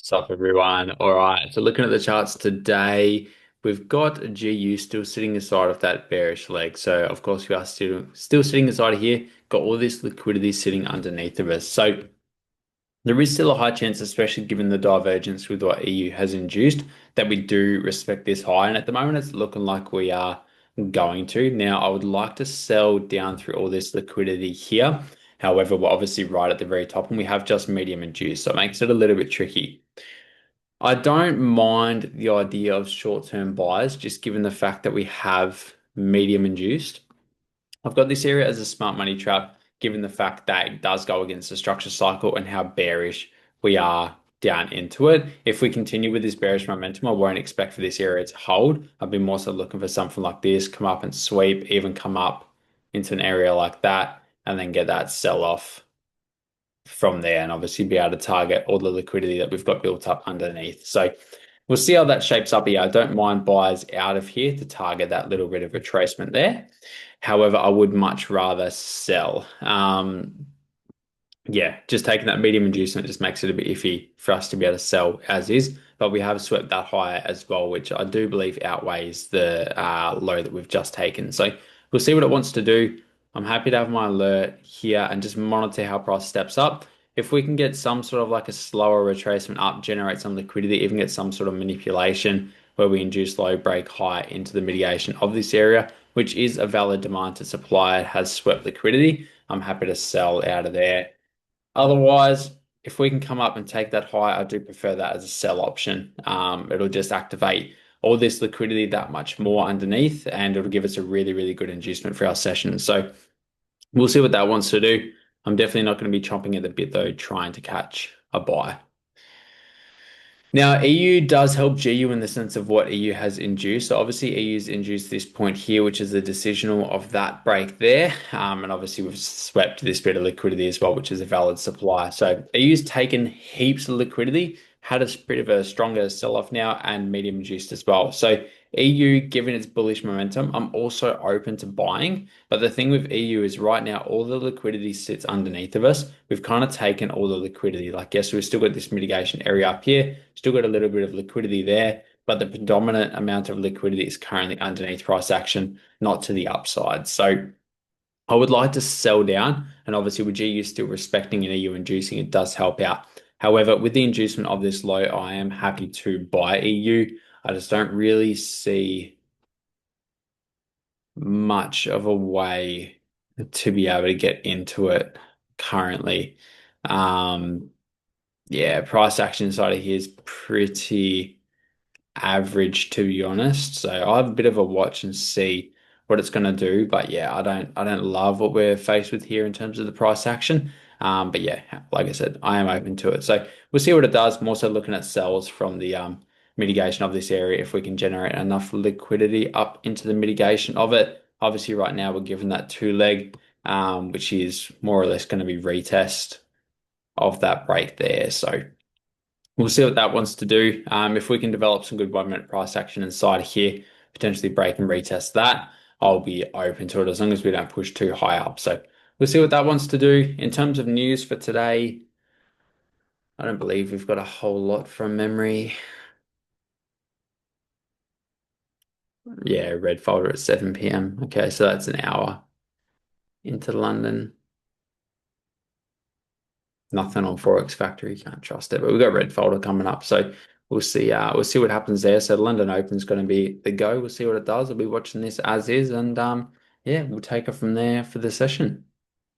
What's up, everyone? All right, so looking at the charts today, we've got a GU still sitting aside of that bearish leg. So, of course, we are still sitting aside here, got all this liquidity sitting underneath of us. So, there is still a high chance, especially given the divergence with what EU has induced, that we do respect this high. And at the moment, it's looking like we are going to. Now, I would like to sell down through all this liquidity here. However, we're obviously right at the very top and we have just medium induced, so it makes it a little bit tricky. I don't mind the idea of short-term buys, just given the fact that we have medium induced. I've got this area as a smart money trap, given the fact that it does go against the structure cycle and how bearish we are down into it. If we continue with this bearish momentum, I won't expect for this area to hold. I've been more so looking for something like this, come up and sweep, even come up into an area like that, and then get that sell off from there and obviously be able to target all the liquidity that we've got built up underneath. So we'll see how that shapes up here. I don't mind buys out of here to target that little bit of retracement there. However, I would much rather sell. Yeah, just taking that medium inducement just makes it a bit iffy for us to be able to sell as is. But we have swept that higher as well, which I do believe outweighs the low that we've just taken. So we'll see what it wants to do. I'm happy to have my alert here and just monitor how price steps up. If we can get some sort of like a slower retracement up, generate some liquidity, even get some sort of manipulation where we induce low break high into the mitigation of this area, which is a valid demand to supply, it has swept liquidity. I'm happy to sell out of there. Otherwise, if we can come up and take that high, I do prefer that as a sell option. It'll just activate all this liquidity that much more underneath, and it'll give us a really, really good inducement for our session. So we'll see what that wants to do. I'm definitely not going to be chomping at the bit though, trying to catch a buy. Now, EU does help GU in the sense of what EU has induced. So obviously EU's induced this point here, which is the decisional of that break there. And obviously we've swept this bit of liquidity as well, which is a valid supply. So EU's taken heaps of liquidity, had a bit of a stronger sell-off now and medium induced as well. So EU, given its bullish momentum, I'm also open to buying. But the thing with EU is right now, all the liquidity sits underneath of us. We've kind of taken all the liquidity. Like, yes, we've still got this mitigation area up here, still got a little bit of liquidity there, but the predominant amount of liquidity is currently underneath price action, not to the upside. So I would like to sell down, and obviously with GU still respecting an EU inducing, it does help out. However, with the inducement of this low, I am happy to buy EU. I just don't really see much of a way to be able to get into it currently. Um, yeah, price action side of here is pretty average to be honest. So I'll have a bit of a watch and see what it's going to do. But yeah, I don't love what we're faced with here in terms of the price action. But yeah, like I said, I am open to it. So we'll see what it does. I'm also looking at sells from the mitigation of this area if we can generate enough liquidity up into the mitigation of it. Obviously, right now we're given that two leg, which is more or less going to be retest of that break there. So we'll see what that wants to do. If we can develop some good 1 minute price action inside here, potentially break and retest that, I'll be open to it as long as we don't push too high up. So we'll see what that wants to do. In terms of news for today, I don't believe we've got a whole lot from memory. Yeah, red folder at 7 p.m. Okay, so that's an hour into London. Nothing on Forex Factory, can't trust it. But we've got red folder coming up. So we'll see what happens there. So London Open's going to be the go. We'll see what it does. I'll be watching this as is, and yeah, we'll take it from there for the session.